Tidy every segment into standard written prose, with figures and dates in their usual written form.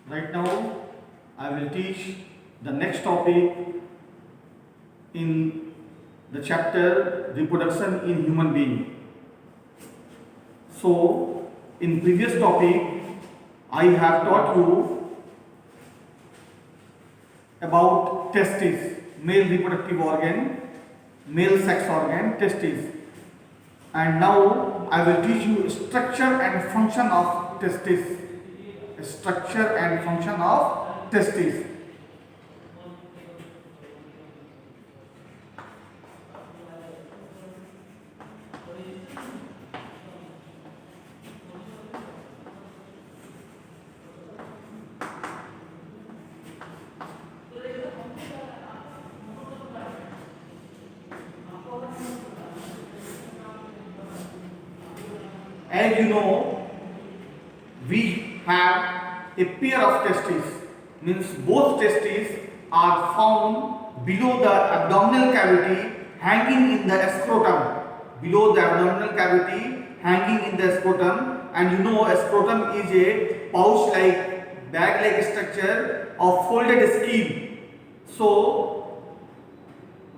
Right now, I will teach the next topic in the chapter reproduction in human being. So, in previous topic, I have taught you about testes, male reproductive organ, male sex organ, testes. And now I will teach you structure and function of testes. Structure and function of testes. As you know, we have a pair of testes, means both testes are found below the abdominal cavity hanging in the scrotum. Below the abdominal cavity hanging in the scrotum, and you know scrotum is a pouch like bag like structure of folded skin. So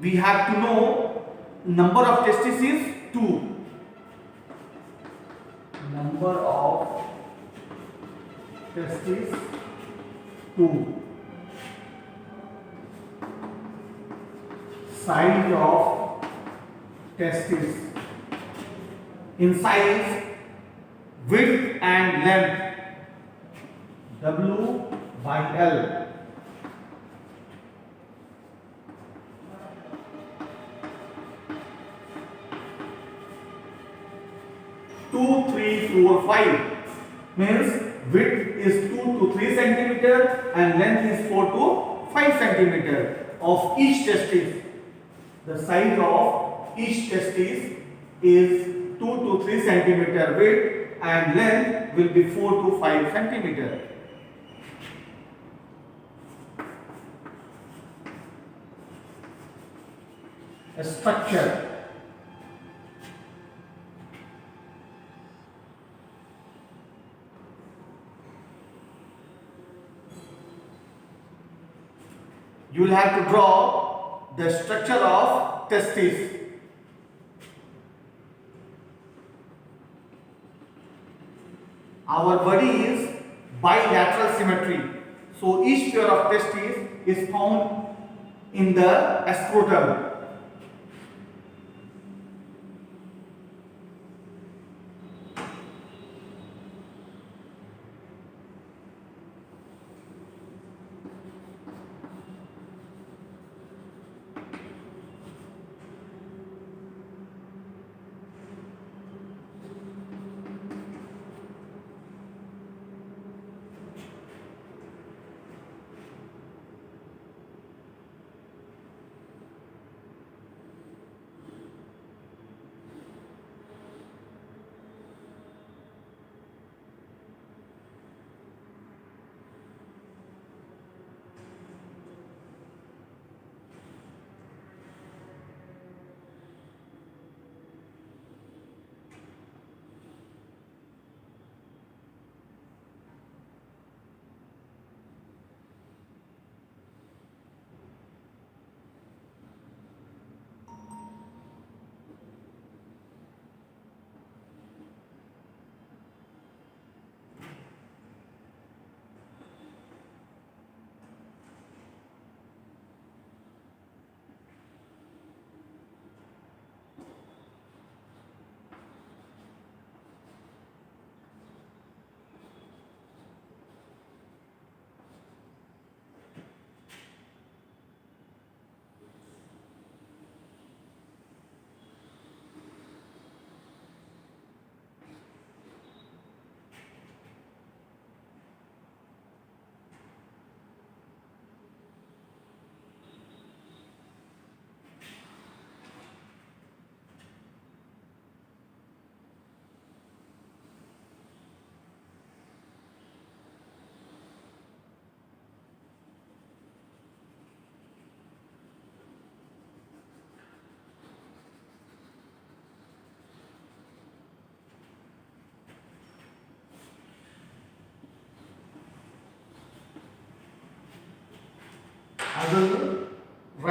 we have to know number of testes is 2. Number of testes 2. Size of testes in size, width and length W by L. Two, 3, 4, 5 means width is 2 to 3 centimeter and length is 4 to 5 centimeter of each testis. The size of each testis is 2 to 3 centimeter width and length will be 4 to 5 centimeter. A structure. You will have to draw the structure of testes. Our body is bilateral symmetry. So each pair of testes is found in the scrotum.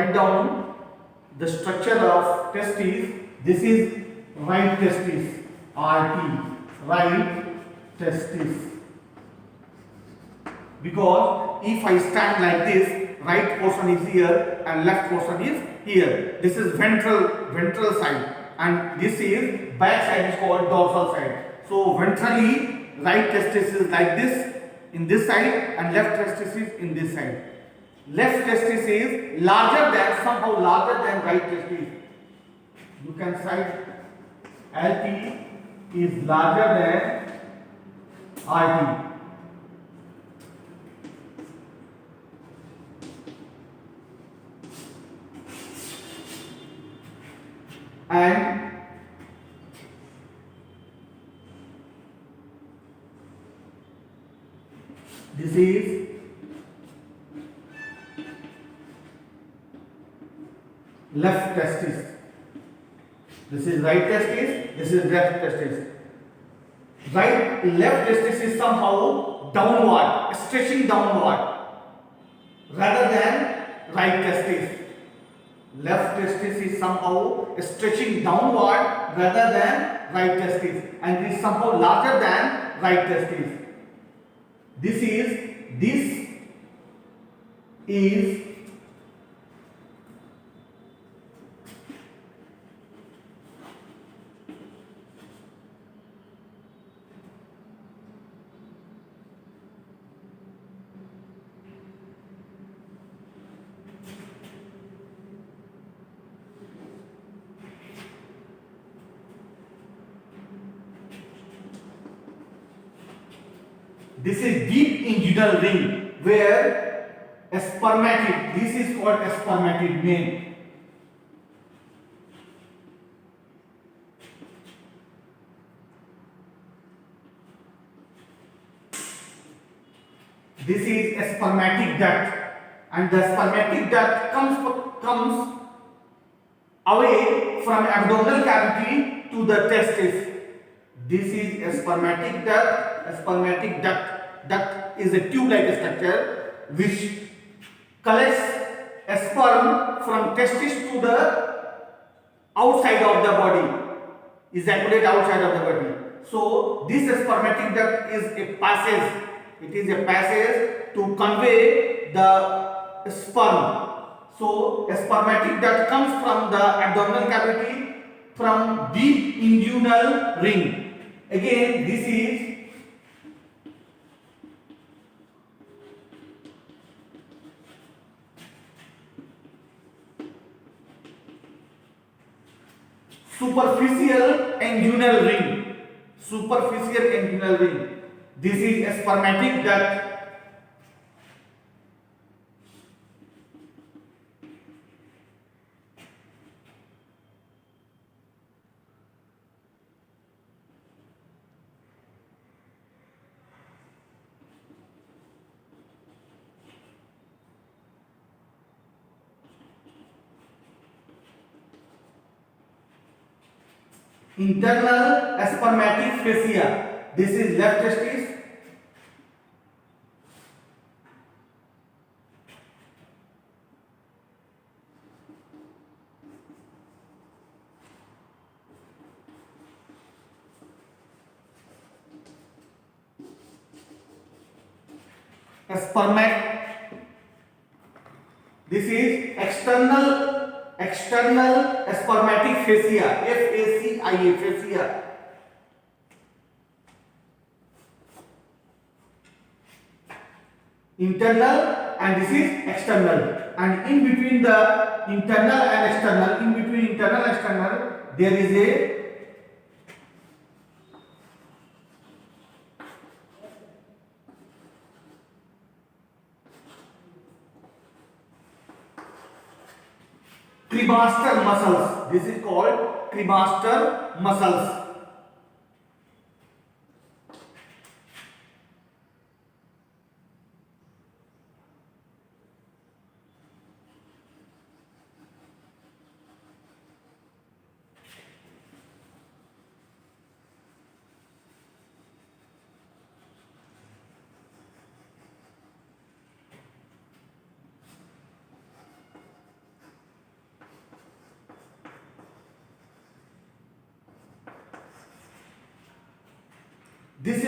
write down the structure of testes. This is right testis, RT, right testis. Because if I stand like this, right portion is here and left portion is here. This is ventral side, and this is back side is called dorsal side. So ventrally, right testis is like this in this side, and left testis is in this side. Left testis is larger than, somehow larger than right testis. You can cite LT is larger than RT. And this is left testis. This is right testis, this is left testis. Left testis is somehow downward, stretching downward rather than right testis. Left testis is somehow stretching downward rather than right testis, and it is somehow larger than right testis. This is deep inguinal ring where a spermatid, this is called a spermatid main. This is a spermatic duct, and the spermatic duct comes away from abdominal cavity to the testis. This is a spermatic duct. A spermatic duct is a tube-like structure which collects a sperm from testis to the outside of the body, ejaculate outside of the body. So this spermatic duct is a passage. It is a passage to convey the sperm. So a spermatic duct comes from the abdominal cavity from deep inguinal ring. Again, this is superficial inguinal ring. Superficial inguinal ring. This is a spermatic duct. Internal spermatic fascia. This is left testis. This is external spermatic fascia, FACIA, fascia. Internal, and this is external, and in between the internal and external, there is a cremaster muscles. This is called cremaster muscles.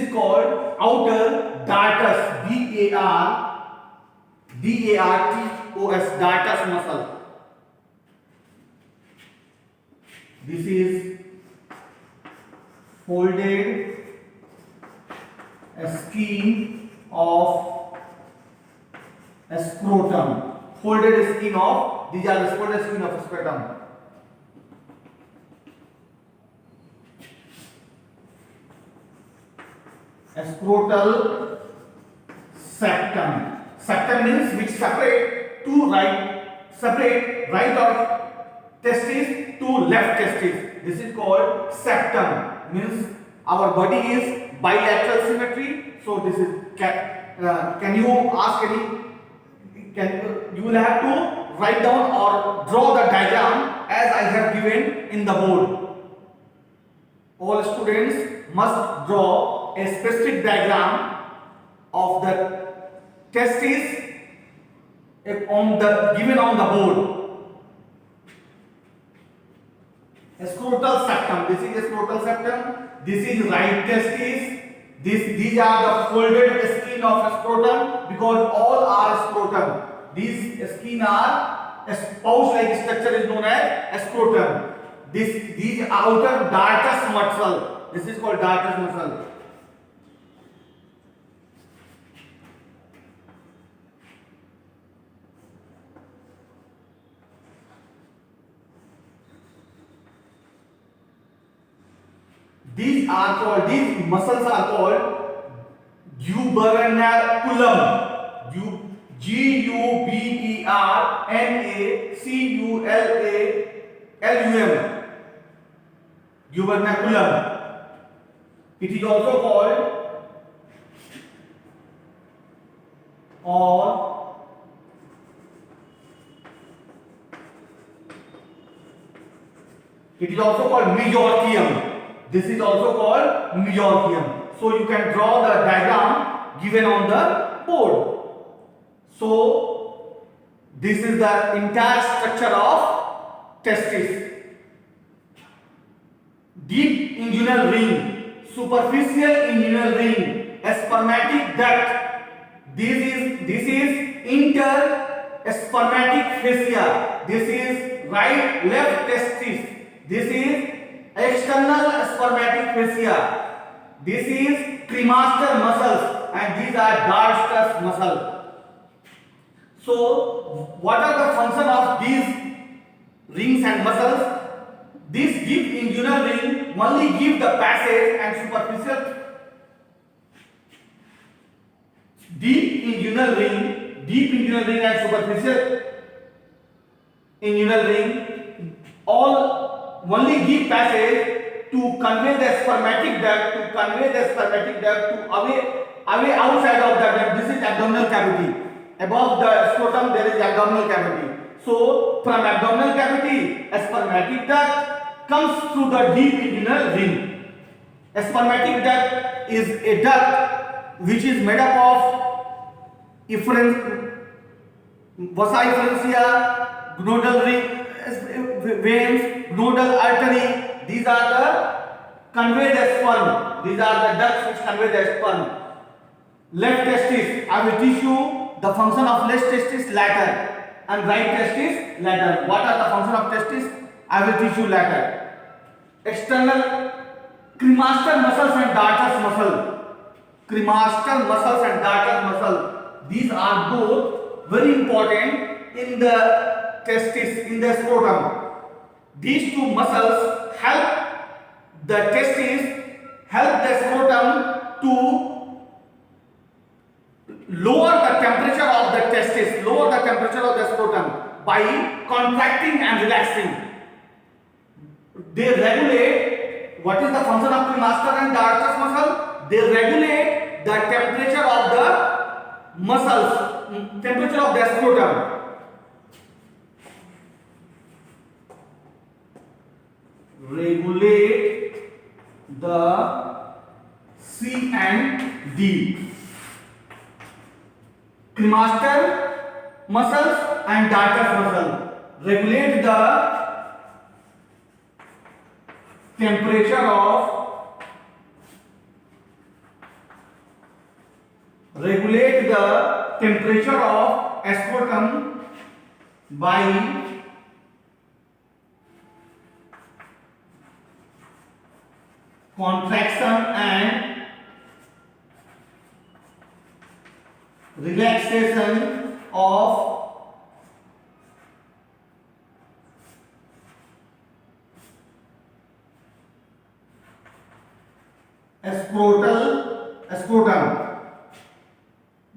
is called outer dartos, D-A-R-T-O-S, dartos muscle. This is folded skin of scrotum. Folded skin of, these are the folded skin of scrotum. Scrotal septum. Septum means which separate right of testis to left testis. This is called septum. Means our body is bilateral symmetry. So this is can you ask any? You will have to write down or draw the diagram as I have given in the board. All students must draw a specific diagram of the testis given on the board. A scrotal septum. This is a scrotal septum. This is right testis. These are the folded skin of scrotum because all are scrotum. These skin are a pouch-like structure is known as scrotum. These outer dartos muscle. This is called dartos muscle. These muscles are called gubernaculum. Gubernaculum. Gubernaculum. It is also called mesorchium. This is also called mesorchium. So you can draw the diagram given on the board. So this is the entire structure of testis. Deep inguinal ring, superficial inguinal ring, a spermatic duct. This is interspermatic fascia. This is left testis. This is external spermatic fascia. This is cremaster muscles and these are dartos muscle. So what are the function of these rings and muscles? This deep inguinal ring only give the passage and superficial deep inguinal ring and superficial inguinal ring all only give passage to convey the spermatic duct to away outside of the duct. This is abdominal cavity. Above the scrotum there is abdominal cavity. So from abdominal cavity a spermatic duct comes through the deep inguinal ring. A spermatic duct is a duct which is made up of vasa efferentia, gnodal ring, veins, gnodal artery. These are the convey the sperm. These are the ducts which convey the sperm. Left testis, I will teach you the function of left testis later, and right testis later. What are the function of testis? I will teach you later. External cremaster muscles and dartos muscle. Cremaster muscles and dartos muscle. These are both very important in the testis, in the scrotum. These two muscles help the testis, help the scrotum to lower the temperature of the testis, lower the temperature of the scrotum by contracting and relaxing. They regulate, what is the function of cremaster and dartos muscle? They regulate the temperature of the muscles, temperature of the scrotum. Regulate the C and D. Cremaster muscles and dartos muscle regulate the temperature of regulate the temperature of scrotum by contraction and relaxation of scrotum.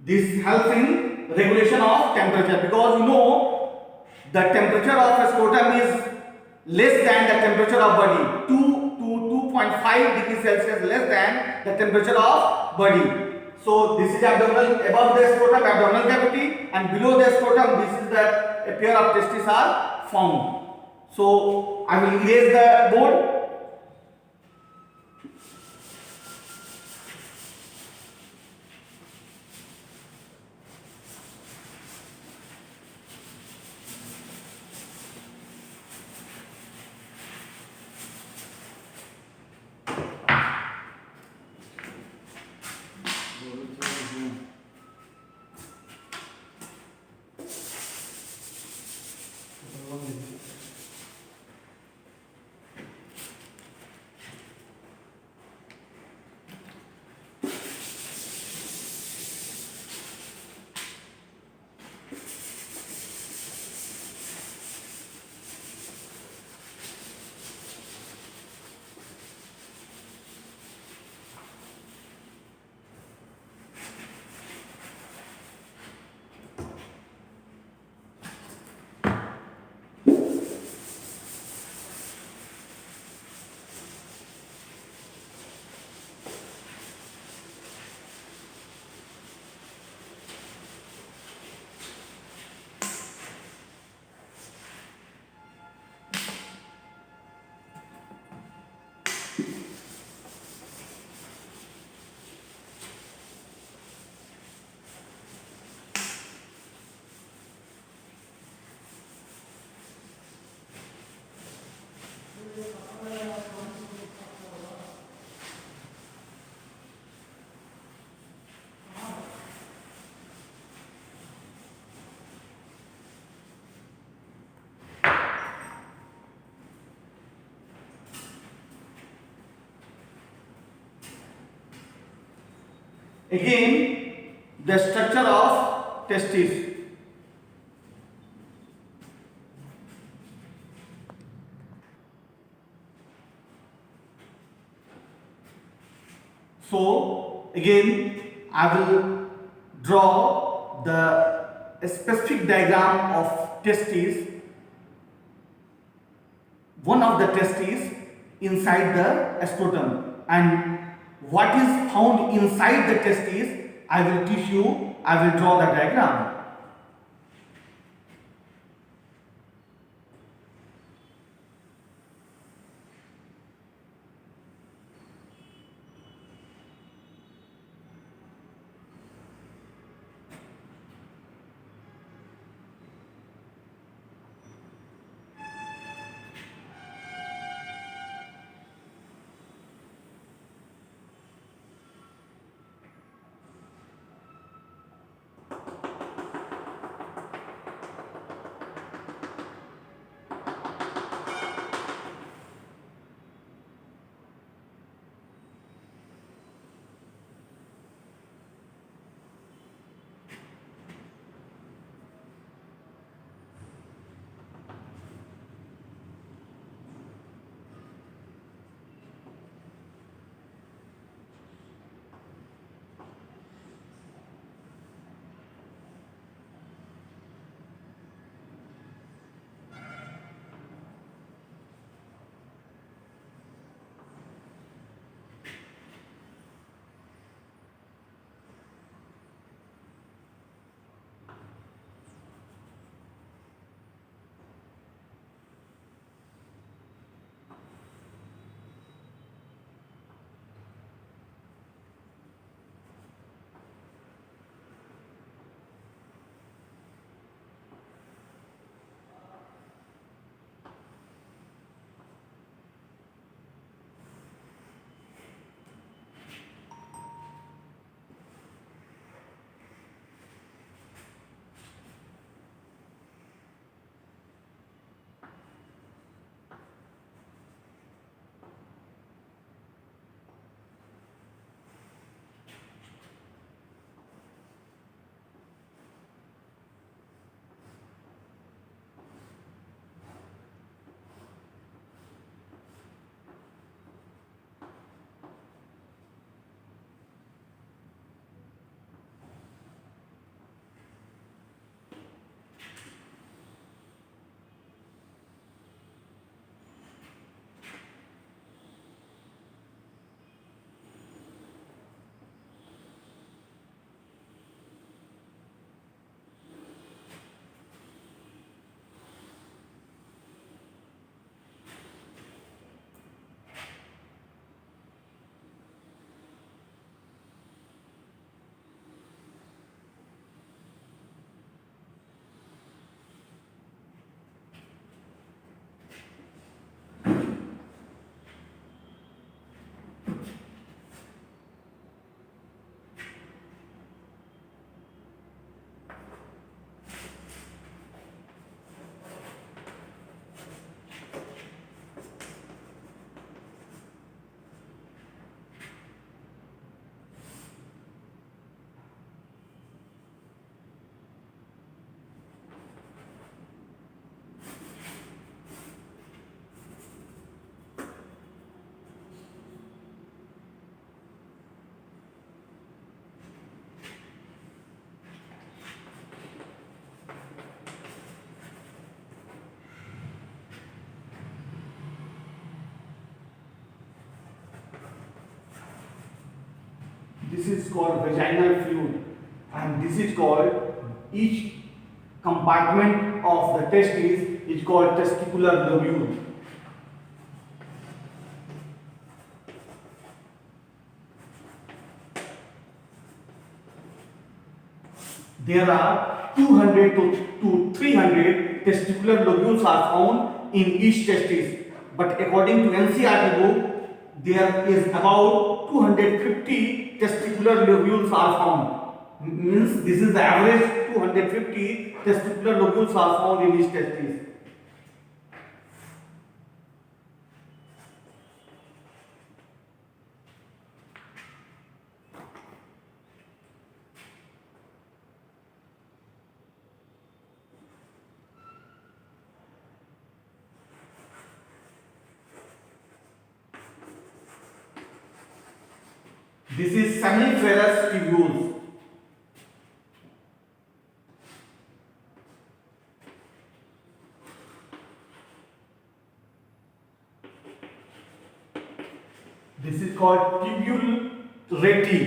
This helps in regulation of temperature, because you know the temperature of scrotum is less than the temperature of body. 2 to 2.5 degrees Celsius less than the temperature of body. So this is abdominal, above the scrotum abdominal cavity, and below the scrotum this is the a pair of testes are found. So I will erase the board. Again, the structure of testes. So again, I will draw the specific diagram of testes. One of the testes inside the scrotum, and what is found inside the testes, I will teach you. I will draw the diagram. This is called vaginal fluid, and this is called, each compartment of the testis is called testicular lobule. There are 200 to 300 testicular lobules are found in each testis, but according to NCERT book, there is about 250 testicular lobules are found. Means this is the average 250 testicular lobules are found in each testis. This is seminiferous tubules. This is called tubule reti.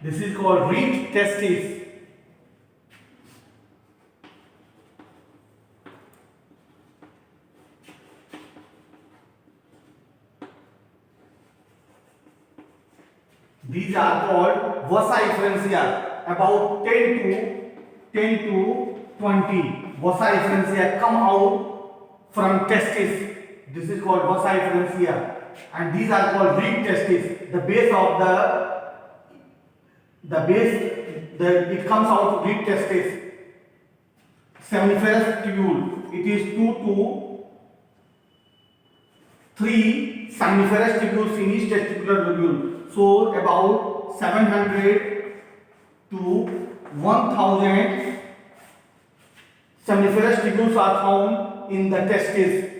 This is called reed testis. These are called vasa efferentia. About 10 to 20 vasa efferentia come out from testis. This is called vasa efferentia, and these are called reed testis. The base of it comes out reed testis. Seminiferous tubule. It is 2 to 3 seminiferous tubules in each testicular lobule. So about 700 to 1000 seminiferous tubules are found in the testis.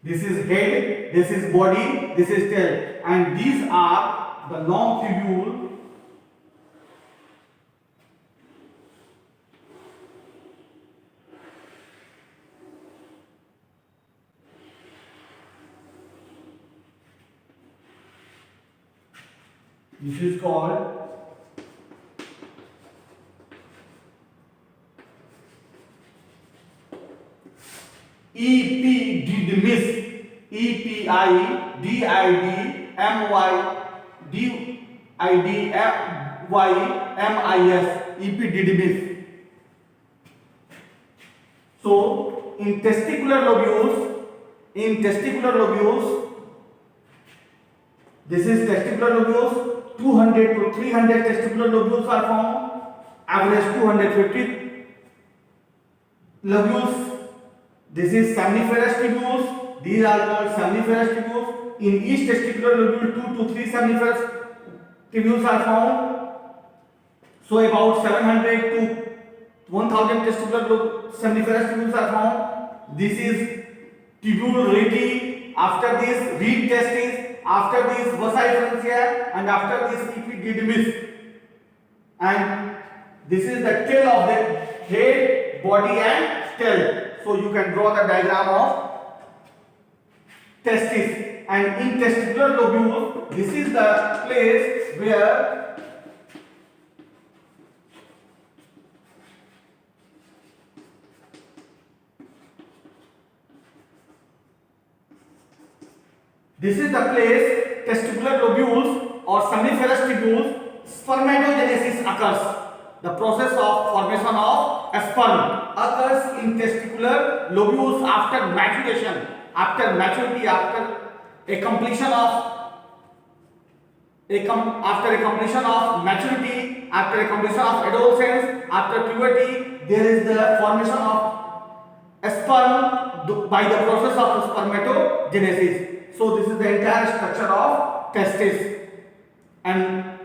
This is head, this is body, this is tail, and these are the long tubule. This is called epididymis. epididymis. Epididymis. So in testicular lobules, this is testicular lobules. 200 to 300 testicular lobules are found. Average 250 lobules. This is seminiferous tubules. These are called seminiferous tubules. In each testicular lobule, 2 to 3 seminiferous tubules are found. So about 700 to 1000 testicular seminiferous tubules are found. This is tubule reti. After this, reed testis. After this, vasa efferentia, and after this, epididymis. And this is the tail of the head, body, and tail. So you can draw the diagram of testis. And in testicular lobule, this is the place where testicular lobules or seminiferous tubules, spermatogenesis occurs. The process of formation of sperm occurs in testicular lobules after maturation, after maturity, after a completion of maturity, after a completion of adolescence, after puberty, there is the formation of sperm by the process of spermatogenesis. So this is the entire structure of testis, and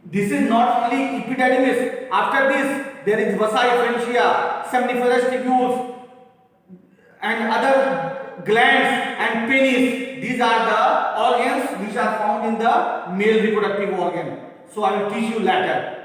this is not only epididymis. After this, there is vasa efferentia, seminiferous tubules, and other glands and penis. These are the organs which are found in the male reproductive organ. So I will teach you later.